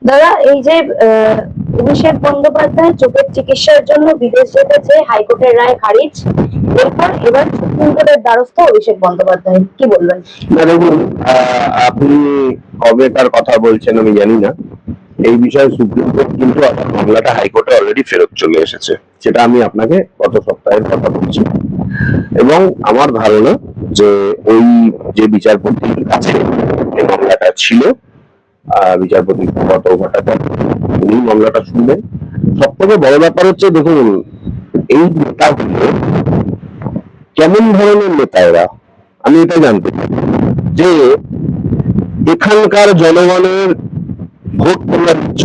দাদা, এই যে অভিষেক বন্দ্যোপাধ্যায় চোখের চিকিৎসার জন্য বিদেশ যেতে চেয়ে হাইকোর্টের রায় খারিজ, এবার সুপ্রিম কোর্টের দ্বারস্থ অভিষেক বন্দ্যোপাধ্যায়, কি বলবেন? না দেখুন, আপনি কবেকার কথা বলছেন আমি জানি না। এই বিষয়ে সুপ্রিম কোর্ট কিন্তু মামলাটা হাইকোর্টে অলরেডি ফেরত চলে এসেছে, সেটা আমি আপনাকে গত সপ্তাহের কথা বলছি। এবং আমার ধারণা যে ওই যে বিচারপতির কাছে এই মামলাটা ছিল, বিচারপতি গত ভট্টাচার্য, উনি মামলাটা শুনবেন। সব থেকে বড় ব্যাপার হচ্ছে, দেখুন এই নেতাগুলো কেমন ধরনের নেতা এরা, আমি এটা জানতে চাই যে এখানকার জনগণের ভোট তোমরা দিচ্ছ,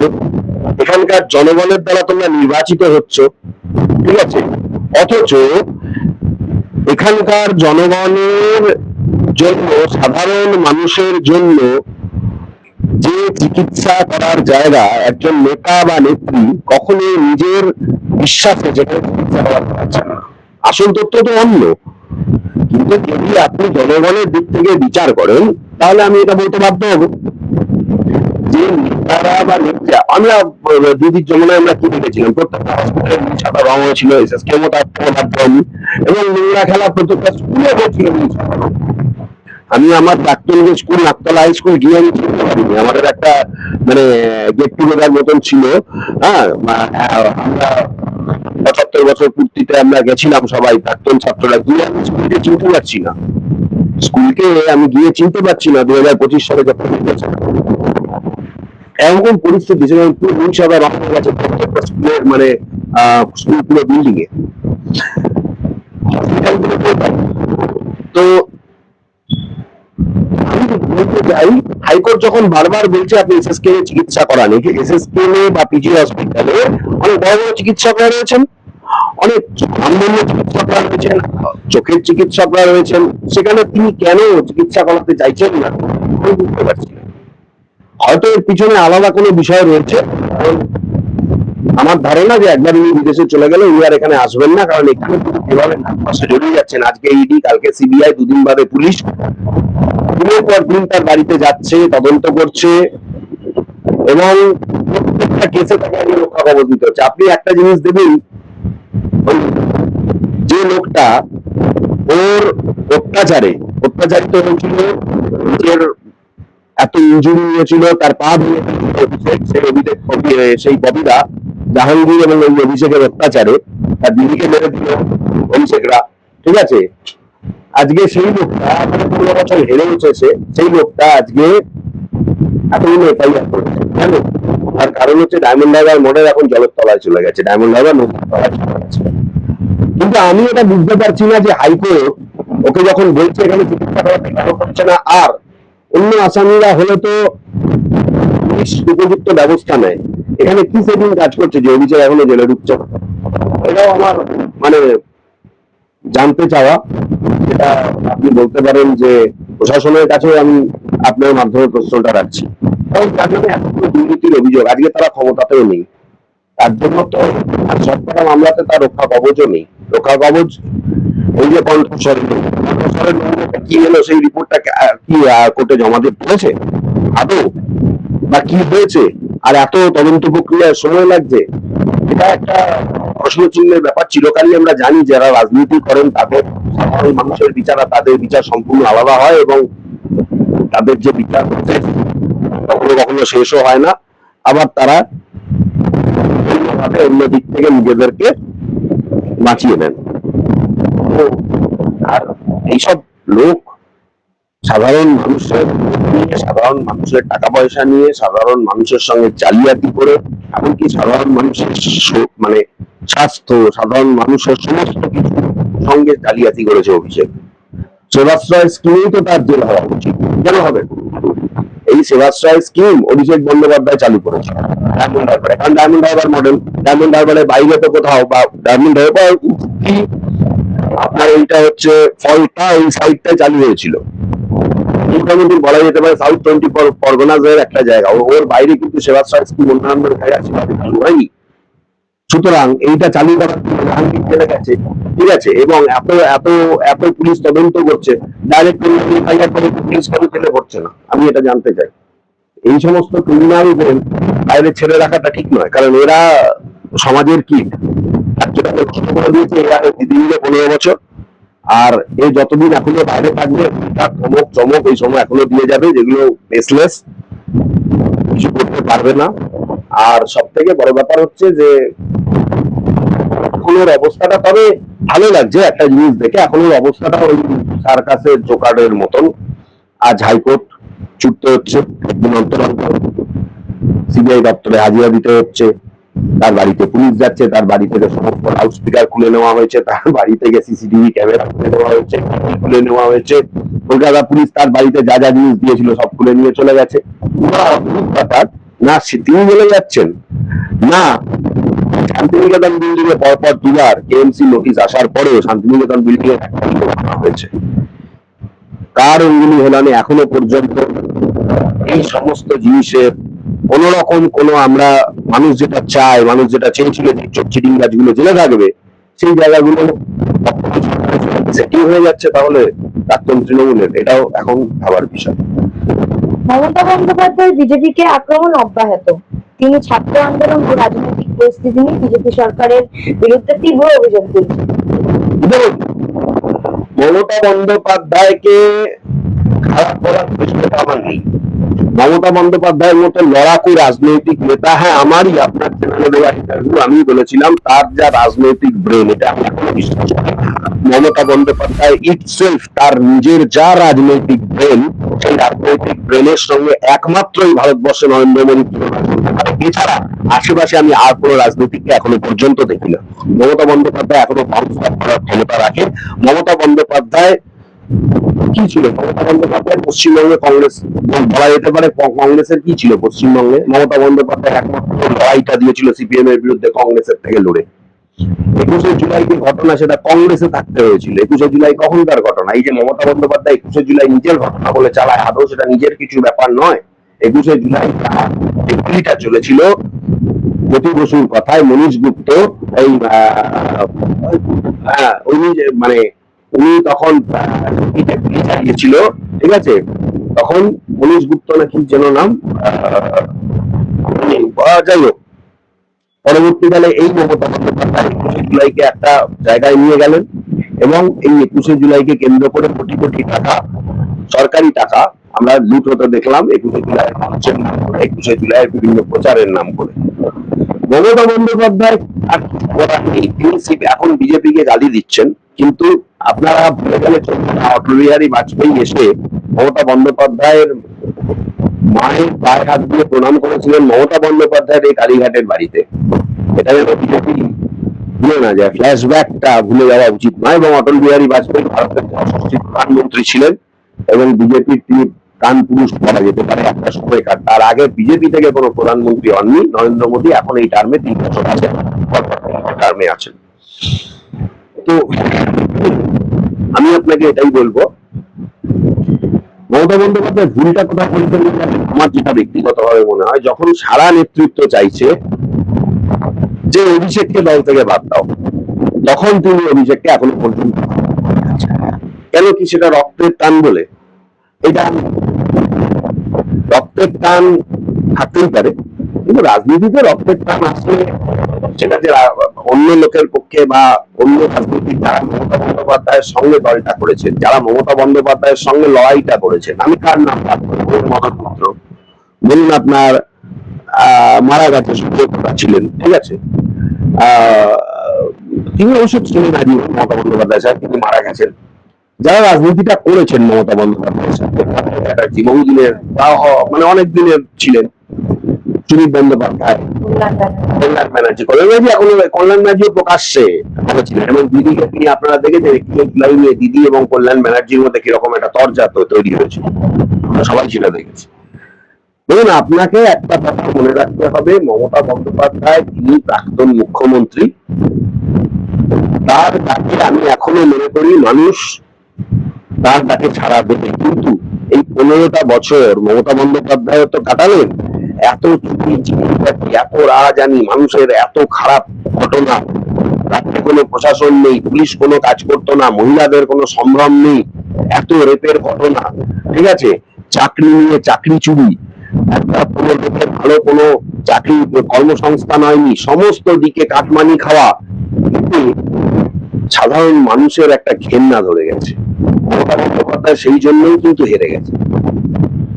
এখানকার জনগণের দ্বারা তোমরা নির্বাচিত হচ্ছ, ঠিক আছে, অথচ এখানকার জনগণের জন্য, সাধারণ মানুষের জন্য যে চিকিৎসা করার জায়গা একজন নেতা বা নেত্রী কখনো নিজের বিশ্বাসে যেখানে চিকিৎসা করাতে পারছে না। আসল তথ্য তো অন্য। কিন্তু যদি আপনি জনগণের দিক থেকে বিচার করেন, তাহলে আমি এটা বলতে বাধ্য হব যে নেতারা বা নেত্রীরা, আমরা দিদির যমুনায় আমরা কি দেখেছিলাম, প্রত্যেকটা হসপিটালে সাদা রং হয়েছিল, কেমন তার বাধ্য হয়নি, এবং নোংরা খেলা প্রত্যেকটা স্কুলে হচ্ছিল। আমি আমার প্রাক্তন যে স্কুল, নাকতলা হাই স্কুল, গিয়ে আমি চিনতে পারিনি। আমাদের একটা মানে গেট টুগেদার মতন ছিল। হ্যাঁ, আমরা 75 বছর পূর্তিতে আমরা গেছিলাম সবাই প্রাক্তন ছাত্ররা, গিয়ে আমি স্কুলকে চিনতে পারছি না। স্কুলকে আমি গিয়ে চিনতে পারছি না 2025 সালে যখন এরকম পরিস্থিতি, যেমন পুরো হিংসাবে রক্ষা গেছে প্রত্যেকটা স্কুলের, মানে স্কুল পুরো বিল্ডিং এ, তো হাইকোর্ট যখন বারবার বলছে আপনি এসএসকে চিকিৎসা করান, এসএসকে বা পিজি হসপিটালে অনেক বড় বড় চিকিৎসকরা রয়েছেন, অনেক অন্যান্য চিকিৎসকরা রয়েছেন, চোখের চিকিৎসকরা রয়েছেন, সেখানে তিনি কেন চিকিৎসা করাতে চাইছেন না আমি বুঝতে পারছি না। হয়তো এর পিছনে আলাদা কোনো বিষয় রয়েছে। আমার ধারণা যে একবার উনি বিদেশে চলে গেলে উনি আর এখানে আসবেন না, কারণ এখানে যেভাবে নাকপাশে জড়িয়ে যাচ্ছেন, আজকে ইডি, কালকে সিবিআই, দুদিন বাদে পুলিশ, দিনের পর দিন তার বাড়িতে যাচ্ছে, তদন্ত করছে, এবং প্রত্যেকটা কেসে তাকে রক্ষা কবচ দিতে হচ্ছে। আপনি একটা জিনিস দেবেন, যে লোকটা ওর অত্যাচারিত হয়েছিল, নিজের এত ইঞ্জুরি হয়েছিল, তার পা ভেঙে সেই ববিরা জাহাঙ্গীর এবং ওই অভিষেকের অত্যাচারে তার দিদিকে মেরে দিল অভিষেকরা, ঠিক আছে। আজকে সেই লোকটা 15 বছর হেরে উঠেছে, সেই লোকটা আজকে এতগুলো এফআইআর করেছে কেন? তার কারণ হচ্ছে ডায়মন্ড হারবার মডেল এখন জলের তলায় চলে গেছে, ডায়মন্ড হারবার নদীর তলায় চলে গেছে। কিন্তু আমি এটা বুঝতে পারছি না যে হাইকোর্ট ওকে যখন বলছে এখানে চিকিৎসা করাতে কেন করছে না, আর অন্য আসামিরা হলে তো পুলিশ উপযুক্ত ব্যবস্থা নেয়, এখানে কি সেদিন কাজ করছে যে অভিযোগ এখনো জেলে ঢুকছে? এটাও আমার মানে জানতে চাওয়া, যেটা আপনি বলতে পারেন যে প্রশাসনের কাছেও আমি আপনার মাধ্যমে প্রশ্নটা রাখছি। কারণ তার নামে এতগুলো দুর্নীতির অভিযোগ, আজকে তারা ক্ষমতাতেও নেই, তার জন্য তো সবকটা মামলাতে তার রক্ষা কবচও নেই। রক্ষা কবচ ওই যে কণ্ঠস্বরের কি হলো, সেই রিপোর্টটা কি কোর্টে জমা দিতে আদৌ, বা কি হয়েছে, আর এত তদন্ত প্রক্রিয়ার সময় লাগছে, এটা একটা প্রশ্ন চিহ্নের ব্যাপার। চিরকালই আমরা জানি যারা রাজনীতি করেন তাদের সাধারণ মানুষের বিচার আর তাদের বিচার সম্পূর্ণ আলাদা হয়, এবং তাদের যে বিচার হচ্ছে কখনো কখনো শেষও হয় না, আবার তারা অন্য দিক থেকে নিজেদেরকে বাঁচিয়ে নেন। আর এইসব লোক সাধারণ মানুষের নিয়ে, সাধারণ মানুষের টাকা পয়সা নিয়ে, সাধারণ মানুষের সঙ্গে জালিয়াতি করে, এমনকি সাধারণ মানুষের মানে স্বাস্থ্য, সাধারণ মানুষের সমস্ত কিছু সঙ্গে জালিয়াতি করেছে অভিষেক। সেবাশ্রয় স্কিমেই তো তার জেল হওয়া উচিত, কেন হবে? এই সেবাশ্রয় স্কিম অভিষেক বন্দ্যোপাধ্যায় চালু করেছে ডায়মন্ড হারবারে, কারণ ডায়মন্ড হারবার মডেল, ডায়মন্ড হারবারের বাইরে তো কোথাও, বা ডায়মন্ড হারবার আপনার এইটা হচ্ছে ফলটা এই সাইডটাই চালু হয়েছিল, মোটামুটি বলা যেতে পারে সাউথ 24 পরগনাস এর একটা জায়গা, ওর বাইরে কিন্তু সেবাশ্রয় স্কিম অন্যান্য জায়গায় চালু হয়নি। সুতরাং এইটা চালু করার জাহাঙ্গীর জেলে গেছে, ঠিক আছে, এবং এত এত এত পুলিশ তদন্ত করছে, ডাইরেক্ট পুলিশ কেন জেলে পড়ছে না, আমি এটা জানতে চাই। এই সমস্ত ক্রিমিনালদের বাইরে ছেড়ে রাখাটা ঠিক নয়, কারণ এরা সমাজের কীট। রাজ্যটাকে নষ্ট করে দিয়েছে এরা দিদিগুলো 15 বছর। আর এই যতদিন এখনো বাইরে থাকবে তার ধমক চমক এই সময় এখনো দিয়ে যাবে, যেগুলো বেসলেস, কিছু করতে পারবে না। আর সব থেকে বড় ব্যাপার হচ্ছে যে এখনোর অবস্থাটা, তবে ভালো লাগছে একটা জিনিস দেখে, এখনোর অবস্থাটা ওই সার্কাসের জোকারের মতন। আজ হাইকোর্ট ছুটতে হচ্ছে, একদিন অন্তর অন্তর সিবিআই দপ্তরে হাজিরা দিতে হচ্ছে, তার বাড়িতে পুলিশ যাচ্ছে, তার বাড়ি থেকে সমস্ত লাউড স্পিকার খুলে নেওয়া হয়েছে, তার বাড়ি থেকে সিসিটিভি ক্যামেরা খুলে নেওয়া হয়েছে, খুলে নেওয়া হয়েছে। কলকাতা পুলিশ তার বাড়িতে যা যা জিনিস দিয়েছিল সব খুলে নিয়ে চলে গেছে। ব্যাপার না, তিনি বলে যাচ্ছেন না শান্তিনিকেতন বিল্ডিং এ পরপর দুবার কেএমসি নোটিশ আসার পরেও শান্তিনিকেতন বিল্ডিং এ হয়েছে। কার অঙ্গুলি হেলানে এখনো পর্যন্ত এই সমস্ত জিনিসের কোন রকম আমরা মানুষ যেটা চায়, মানুষ যেটা চেয়েছিল যে চিটিং গাছগুলো জেলে থাকবে, সেই জায়গাগুলো সেটিং হয়ে যাচ্ছে। তাহলে প্রাক্তন তৃণমূলের এটাও এখন ভাবার বিষয়। মমতা বন্দ্যোপাধ্যায় বিজেপিকে আক্রমণ অব্যাহত। তিনি ছাত্র আন্দোলন ও রাজনৈতিক পরিস্থিতি নিয়ে বিজেপি সরকারের বিরুদ্ধে তীব্র অভিযোগ তুলছেন। মমতা বন্দ্যোপাধ্যায়কে খারাপ করার চেষ্টা আমার নেই। মমতা বন্দ্যোপাধ্যায়ের মতো লড়াকু রাজনৈতিক নেতা, হ্যাঁ আমারই আপনার চ্যানেলে দেওয়া ইন্টারভিউ আমি বলেছিলাম তার যা রাজনৈতিক ব্রেন, এটা আমি এখনো বিশ্বাস করি। মমতা বন্দ্যোপাধ্যায় ইটসেলফ তার নিজের যা রাজনৈতিক ব্রেন, সেই রাজনৈতিক ব্রেনের সঙ্গে একমাত্রই ভারতবর্ষে নরেন্দ্র মোদী তুলনা করতে পারে। এছাড়া আশেপাশে আমি আর কোনো রাজনীতিককে এখনো পর্যন্ত দেখি না। মমতা বন্দ্যোপাধ্যায় এখনো বাউন্স ব্যাক করার ক্ষমতা রাখে। মমতা বন্দ্যোপাধ্যায় কি ছিল? মমতা বন্দ্যোপাধ্যায় পশ্চিমবঙ্গে কংগ্রেস বলা যেতে পারে, কংগ্রেসের কি ছিল পশ্চিমবঙ্গে? মমতা বন্দ্যোপাধ্যায় একমাত্র লড়াইটা দিয়েছিল সিপিএম এর বিরুদ্ধে কংগ্রেসের থেকে লড়ে। 21শে জুলাই যে ঘটনা, সেটা কংগ্রেসে থাকতে হয়েছিল। 21শে জুলাই কখনকার ঘটনা? এই যে মমতা বন্দ্যোপাধ্যায় 21শে জুলাই নিজের ঘটনা বলে চালায়, আদৌ সেটা নিজের কিছু ব্যাপার নয়। 21শে জুলাই যে গুলিটা চলেছিল জ্যোতি বসুর কথায়, মনীষ গুপ্ত এই মানে উনি তখন গুলি চালিয়েছিল, ঠিক আছে? তখন মনীষ গুপ্ত নাকি যেন নাম, যাই হোক, পরবর্তীকালে এই মমতা বন্দ্যোপাধ্যায় 21শে জুলাইকে একটা জায়গায় নিয়ে গেলেন এবং এই 21শে জুলাইকে কেন্দ্র করে কোটি কোটি টাকা, সরকারি টাকা আমরা লুট হতে দেখলাম 21শে জুলাইয়ের মানুষের নাম করে, 21শে জুলাইয়ের বিভিন্ন প্রচারের নাম করে। মমতা বন্দ্যোপাধ্যায় এখন বিজেপিকে গালি দিচ্ছেন, কিন্তু আপনারা ভুলে গেলে চলবে না, অটল বিহারী বাজপেয়ী এসে মমতা বন্দ্যোপাধ্যায়ের মায়ের পায়ে হাত দিয়ে প্রণাম করেছিলেন মমতা বন্দ্যোপাধ্যায়ের এই কালীঘাটের বাড়িতে। এটা যেন বিজেপি ভুলে না যায়, ফ্ল্যাশব্যাকটা ভুলে যাওয়া উচিত নয়। এবং অটল বিহারী বাজপেয়ী ভারতের ৬৫ প্রধানমন্ত্রী ছিলেন এবং বিজেপির তিনি প্রাণ পুরুষ বলা যেতে পারে একটা সময়কার। তার আগে বিজেপি থেকে কোনো প্রধানমন্ত্রী হননি নরেন্দ্র মোদী। এখন এই টার্মে 3 বছর আছেন, টার্মে আছেন। তো আমি আপনাকে এটাই বলবো, মমতা বন্দ্যোপাধ্যায় ভুলটা কোথায় করেছেন আমার যেটা ব্যক্তিগতভাবে মনে হয়, যখন সারা নেতৃত্ব চাইছে যে অভিষেককে দল থেকে বাদ দাও, তখন তিনি অভিষেককে এখনো পর্যন্ত, কেন কি সেটা রক্তের টান বলে? এটা রক্তের টান থাকতেই পারে, কিন্তু রাজনীতিতে রক্তের টান আসলে সেটা যে অন্য লোকের পক্ষে বা অন্য রাজনৈতিক যারা মমতা বন্দ্যোপাধ্যায়ের সঙ্গে দলটা করেছেন, যারা মমতা বন্দ্যোপাধ্যায়ের সঙ্গে লড়াইটা করেছেন, আমি কার নাম বাদ করবো? মদনপুত্র বলুন, আপনার মারা গেছে, সুযোগটা ছিলেন, ঠিক আছে, তিনি অবশ্য ছিলেন আজীবন মমতা বন্দ্যোপাধ্যায় সাহেব, তিনি মারা গেছেন। যারা রাজনীতিটা করেছেন মমতা বন্দ্যোপাধ্যায়ের সাথে, ব্যানার্জি বহুদিনের মানে অনেক দিনের ছিলেন, সুদীপ বন্দ্যোপাধ্যায়, কল্যাণ ব্যানার্জি, কল্যাণ ব্যানার্জিও প্রকাশ্যে বলেছিলেন। এবং দিদিকে তিনি আপনারা দেখেছেন 21শে জুলাই নিয়ে দিদি এবং কল্যাণ ব্যানার্জির মধ্যে কিরকম একটা তরজা তৈরি হয়েছিল, আমরা সবাই সেটা দেখেছি। দেখুন, আপনাকে একটা কথা মনে রাখতে হবে, মমতা বন্দ্যোপাধ্যায় তিনি প্রাক্তন মুখ্যমন্ত্রী, তার ডাকে আমি এখনো মনে করি মানুষ তার ডাকে ছাড়া দেবে। কিন্তু এই 15টা বছর মমতা বন্দ্যোপাধ্যায় তো কাটালেন এত চুপি চিঠি, এত রাজানি, মানুষের এত খারাপ ঘটনা, রাজ্যে কোনো প্রশাসন নেই, পুলিশ কোনো কাজ করতো না, মহিলাদের কোনো সম্ভ্রম নেই, এত রেপের ঘটনা, ঠিক আছে, চাকরি নিয়ে চাকরি চুরি, একটা কোনো লোকের ভালো কোনো চাকরি কর্মসংস্থান হয়নি, সমস্ত দিকে কাটমানি খাওয়া, এতে সাধারণ মানুষের একটা ঘেন্না ধরে গেছে। মমতা বন্দ্যোপাধ্যায় সেই জন্যই কিন্তু হেরে গেছে।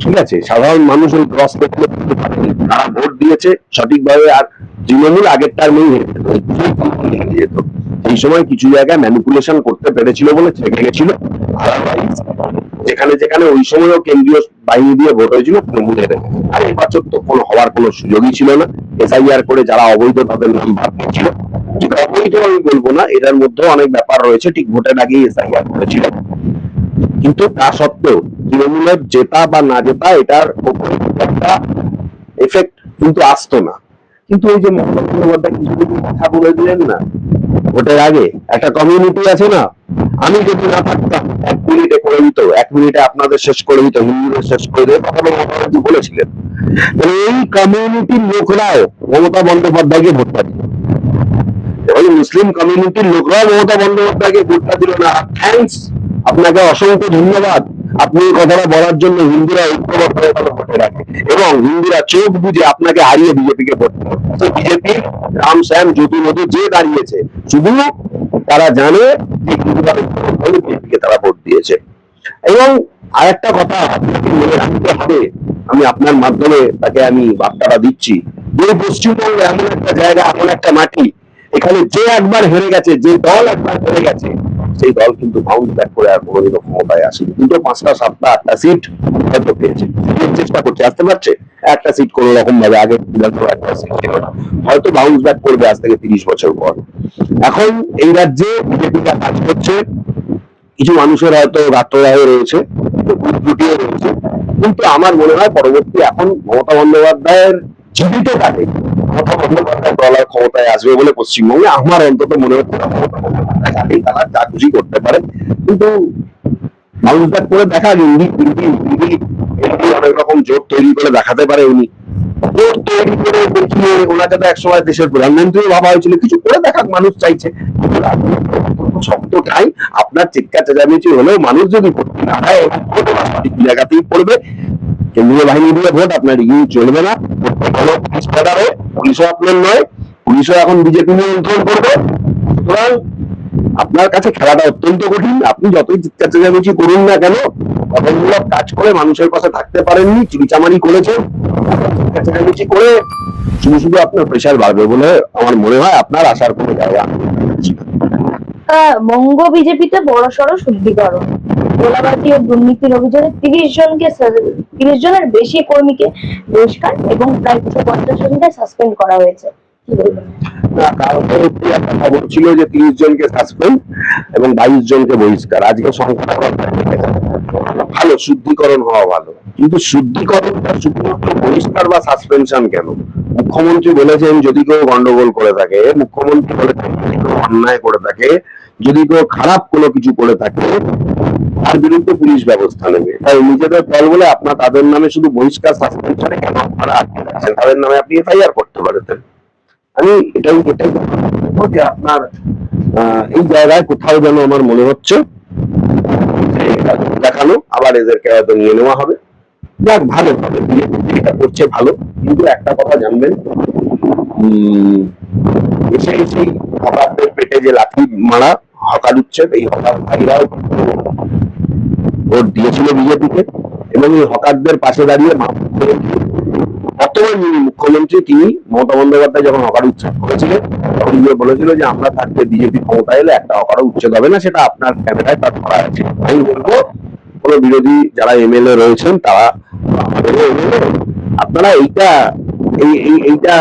ঠিক আছে, সাধারণ মানুষ ওই ক্রস করতে পারেনি, তারা ভোট দিয়েছে সঠিকভাবে। আর তৃণমূল আগের টার্মেই হেরে যেত, এই সময় কিছু জায়গায় ম্যানিপুলেশন করতে পেরেছিল বলে থেকে গেছিল। যেখানে যেখানে ওই সময়ও কেন্দ্রীয় বাহিনী দিয়ে ভোট হয়েছিল তৃণমূল হেরে। আর নির্বাচন তো কোনো হওয়ার কোনো সুযোগই ছিল না। এসআইআর করে যারা অবৈধ তাদের নাম বাদ দিয়েছিল, ঠিক অবৈধ আমি বলবো না, এটার মধ্যেও অনেক ব্যাপার রয়েছে, ঠিক ভোটের আগেই এসআইআর করেছিল। কিন্তু তা সত্ত্বেও তৃণমূলের জেতা বা না জেতা এটার উপরে একটা এফেক্ট কিন্তু আসতো না। কিন্তু ওই যে মমতা বন্দ্যোপাধ্যায় কিছু কিছু কথা বলে দিলেন না ভোটের আগে, একটা কমিউনিটি আছে না, আমি যদি না থাকতাম 1 মিনিটে করে দিত, 1 মিনিটে আপনাদের শেষ করে দিত, হিন্দুদের শেষ করে দিত, কথা মমতা বলেছিলেন। তাহলে এই কমিউনিটির লোকরাও মমতা বন্দ্যোপাধ্যায়কে ভোটটা দিল, ওই মুসলিম কমিউনিটির লোকরাও মমতা বন্দ্যোপাধ্যায়কে ভোটটা দিল না। থ্যাঙ্কস, আপনাকে অসংখ্য ধন্যবাদ, আপনি এই কথাটা বলার জন্য। হিন্দুরা ঐক্যবদ্ধ হয়ে ভোটে রাখে এবং হিন্দুরা চোখ বুঝে আপনাকে হারিয়ে বিজেপিকে ভোট দিল। বিজেপি রাম শ্যাম জ্যোতি মধু যে দাঁড়িয়েছে, শুধু তারা জানে যে হিন্দুরা বিজেপিকে তারা ভোট দিয়েছে। এবং আরেকটা কথা আপনাকে মনে রাখতে হবে, আমি আপনার মাধ্যমে তাকে আমি বার্তাটা দিচ্ছি, যে পশ্চিমবঙ্গ এমন একটা জায়গা, এমন একটা মাটি, এখানে যে একবার হেরে গেছে, যে দল একবার হেরে গেছে, সেই দল কিন্তু বাউন্স ব্যাক করে আর কোনোদিনও ক্ষমতায় আসেনি। দুটো 5টা 7টা 8টা সিট হয়তো পেয়েছে, চেষ্টা করছে, আসতে পারছে একটা সিট কোনো রকম ভাবে, আগে একটা সিট ছিল না, হয়তো বাউন্স ব্যাক করবে আজ থেকে 30 বছর পর। এখন এই রাজ্যে বিজেপিটা কাজ করছে, কিছু মানুষের হয়তো রাত্ররায় রয়েছে, গুটিয়ে রয়েছে, কিন্তু আমার মনে হয় পরবর্তী এখন মমতা বন্দ্যোপাধ্যায়ের জীবিত কাটে মমতা বন্দ্যোপাধ্যায় দল আর ক্ষমতায় আসবে বলে পশ্চিমবঙ্গে আমার অন্তত মনে হচ্ছে না। মমতা বন্দ্যোপাধ্যায় কাটেই, তারা যা খুশি করতে পারে, কিন্তু বাউন্স ব্যাক করে দেখা অনেক রকম জোট তৈরি করে দেখাতে পারে। উনি জোট তৈরি করে দেখিয়ে, ওনাকে তো একসময় দেশের প্রধানমন্ত্রী ভাবা হয়েছিল, কিছু করে দেখাক, মানুষ চাইছে। শব্দটাই আপনার চিৎকার চেঁচামেচি হলেও মানুষ যদি ভোট না হয়, সঠিক জায়গাতেই পড়বে। কেন্দ্রীয় বাহিনী দিয়ে ভোট আপনার এগিয়ে চলবে না, পুলিশও আপনার নয়, পুলিশও এখন বিজেপি নিয়ন্ত্রণ করবে। সুতরাং আপনার কাছে খেলাটা অত্যন্ত কঠিন। আপনি যতই চিৎকার চেঁচামেচি করুন না কেন, গঠনমূলক কাজ করে মানুষের পাশে থাকতে পারেননি, চুরিচামারি করেছেন, চিৎকার চেঁচামেচি করে শুধু শুধু আপনার প্রেশার বাড়বে বলে আমার মনে হয়। আপনার আসার কোনো জায়গা বঙ্গ বিজেপিতে বড়সড় শুদ্ধিকরণ, গোলাবাজি ও দুর্নীতির অভিযোগে 30 জনের বেশি কর্মীকে বহিষ্কার এবং প্রায় 250 জনকে সাসপেন্ড করা হয়েছে। কি বলবেন? একটা খবর ছিল যে 30 জনকে সাসপেন্ড এবং 22 জনকে বহিষ্কার। আজকে সংখ্যাটা ভালো, শুদ্ধিকরণ হওয়া ভালো, কিন্তু শুদ্ধিকরণটা শুধুমাত্র বহিষ্কার বা সাসপেনশন কেন? মুখ্যমন্ত্রী বলেছেন যদি কেউ গন্ডগোল করে থাকে, মুখ্যমন্ত্রী বলেছেন যদি কেউ অন্যায় করে থাকে, যদি কেউ খারাপ কোনো কিছু করে থাকে, তার বিরুদ্ধে পুলিশ ব্যবস্থা নেবে। তাই নিজেদের দল বলে আপনার তাদের নামে শুধু বহিষ্কার সাসপেনশনে কেন আপনারা আটকে রাখছেন? তাদের নামে আপনি এফআইআর করতে পারতেন। আমি এটাই যে আপনার এই জায়গায় কোথাও যেন আমার মনে হচ্ছে দেখানো, আবার এদেরকে হয়তো নিয়ে নেওয়া হবে। যাক, ভালো হবে, এটা করছে ভালো। কিন্তু একটা কথা জানবেন, সেই হকারদের পেটে যে লাঠি মারা, হকার উচ্ছেদ, এই হকার ভাইরাও ভোট দিয়েছিল বিজেপিকে এবং এই হকারদের পাশে দাঁড়িয়ে বর্তমান যিনি মুখ্যমন্ত্রী, তিনি মমতা বন্দ্যোপাধ্যায় যখন হকার উচ্ছেদ করেছিলেন তখন বলেছিল যে আমরা থাকতে বিজেপি ক্ষমতা এলে একটা হকারও উচ্ছেদ হবে না, সেটা আপনার ক্যামেরায় তার করা আছে। আমি বলবো কোন বিরোধী যারা এমএলএ রয়েছেন তারা, আপনারা এইটা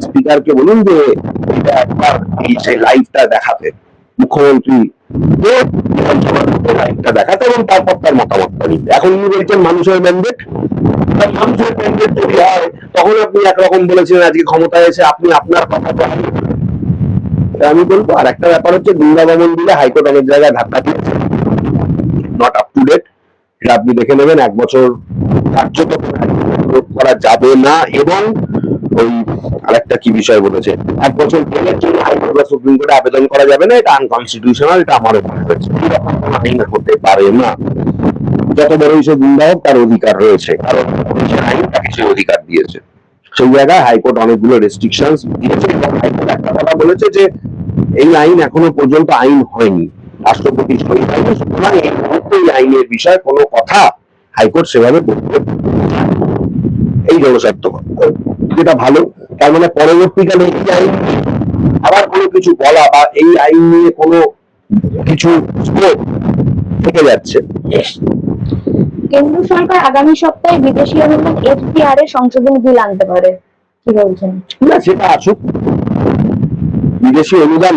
স্পিকারকে বলুন যে এটা একবার এই সেই লাইভটা দেখাতে, মুখ্যমন্ত্রী লাইভটা দেখাতে এবং তারপর তার মতামতটা নিতে। এখন উনি বলছেন মানুষের ম্যান্ডেট, মানুষের ম্যান্ডেট যদি হয় তখন আপনি একরকম বলেছিলেন, আজকে ক্ষমতায় এসে আপনি আপনার কথা বলেন। আমি বলবো আর একটা ব্যাপার হচ্ছে, বৃন্দাবন দিলে হাইকোর্ট অনেক জায়গায় ধাক্কা দিয়েছে, নট আপ টু ডেট, এটা আপনি দেখে নেবেন। 1 বছর কার্যত করা যাবে না। এবং ওই আরেকটা কি বিষয় বলেছে, 1 বছর জেলের জন্য হাইকোর্ট বা সুপ্রিম কোর্টে আবেদন করা যাবে না, এটা আনকনস্টিটিউশনাল, এটা আমারও মনে হয়েছে। এরকম আইন হতে পারে না। যত বড়ই সে গুন্ডা হোক তার অধিকার রয়েছে, কারণ দেশের আইন তাকে সেই অধিকার দিয়েছে। সেই জায়গায় হাইকোর্ট অনেকগুলো রেস্ট্রিকশনস দিয়েছে এবং হাইকোর্ট একটা কথা বলেছে যে এই আইন এখনো পর্যন্ত আইন হয়নি, রাষ্ট্রপতি সই হয়নি, সুতরাং এই মুহূর্তে এই আইনের বিষয়ে কোনো কথা হাইকোর্ট সেভাবে বলতে এই জনস্বার্থ, যেটা ভালো। তার মানে পরবর্তীকালে এই আইন আবার কোনো কিছু বলা বা এই আইন নিয়ে কোনো কিছু স্কোপ থেকে যাচ্ছে। কেন্দ্র সরকার আগামী সপ্তাহে বিদেশি অনুদান এফডিআর এর সংশোধনী বিল আনতে পারে, কি বলছেন? না, সেটা আসুক, বিদেশি অনুদান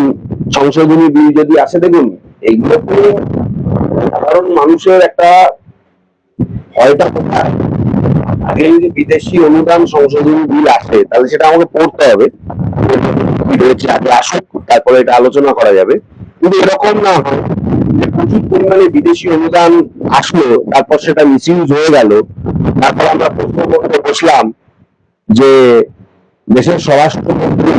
সংশোধনী বিল যদি আসে, দেখুন এইগুলোতে সাধারণ মানুষের একটা ভয়টা কোথায়, আগে যদি বিদেশি অনুদান সংশোধনী বিল আসে তাহলে সেটা আমাকে পড়তে হবে, আগে আসুক তারপরে এটা আলোচনা করা যাবে। কিন্তু এরকম না হয় যে প্রচুর পরিমাণে বিদেশি অনুদান আসলো, তারপর সেটা মিসইউজ হয়ে গেল, তারপর আমরা প্রশ্ন করতে বসলাম যে দেশের স্বরাষ্ট্রমন্ত্রী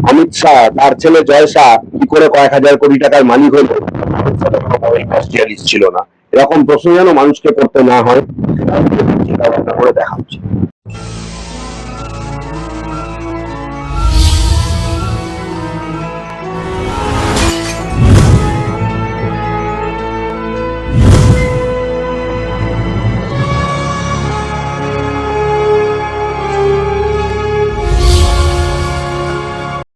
অমিত শাহ তার ছেলে জয় শাহ কি করে কয়েক হাজার কোটি টাকার মালিক হলো, ইন্ডাস্ট্রিয়ালিস্ট ছিল না। এরকম প্রশ্ন যেন মানুষকে করতে না হয়, সেটা চিন্তা ভাবনা করে দেখা উচিত।